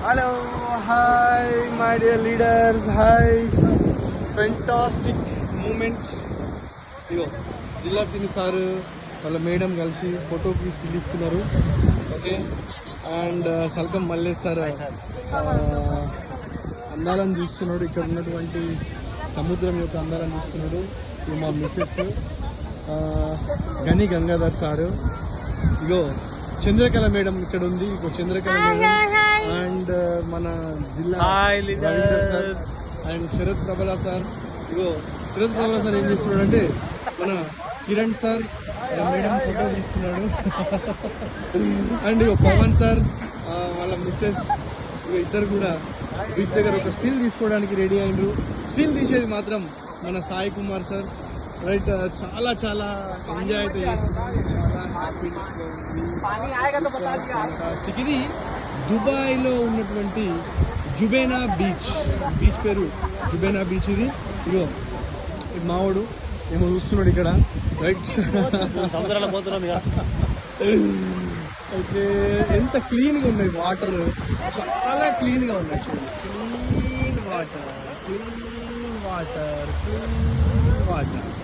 Hello hi my dear leaders, hi. Fantastic moment. ఇగో జిల్లా సిని సార్ వాళ్ళ మేడం కలిసి ఫోటోకి స్టిల్ ఇస్తున్నారు. ఓకే, అండ్ సల్కం మల్లేష్ సార్ అందాలను చూస్తున్నాడు. ఇక్కడ ఉన్నటువంటి సముద్రం యొక్క అందాలను చూస్తున్నాడు. ఇక మా మిస్సెస్ గని గంగాధర్ సారు. ఇగో చంద్రకళ మేడం ఇక్కడ ఉంది. ఇగో చంద్రకళ మేడం అండ్ మన జిల్లా రవీందర్ సార్ అండ్ శరత్ ప్రబల సార్. ఇగో శరత్ ప్రబల సార్ ఏం చేస్తున్నాడు అంటే మన కిరణ్ సార్ మేడం ఫోటో తీస్తున్నాడు. అండ్ ఇగో పవన్ సార్ వాళ్ళ మిస్సెస్ ఇద్దరు కూడా బీచ్ దగ్గర ఒక స్టిల్ తీసుకోవడానికి రెడీ అయినరు. స్టిల్ తీసేది మాత్రం మన సాయి కుమార్ సార్. రైట్, చాలా చాలా ఎంజాయ్ అయితే చేస్తున్నాం. చాలా హ్యాపీ. ఇది దుబాయ్లో ఉన్నటువంటి జుబేనా బీచ్. బీచ్ పేరు జుబేనా బీచ్. ఇది ఇగో మావాడు ఏమో చూస్తున్నాడు ఇక్కడ. రైట్, అయితే ఎంత క్లీన్గా ఉన్నాయి వాటర్, చాలా క్లీన్గా ఉన్నాయి. చూడండి, clean water, clean water, clean water.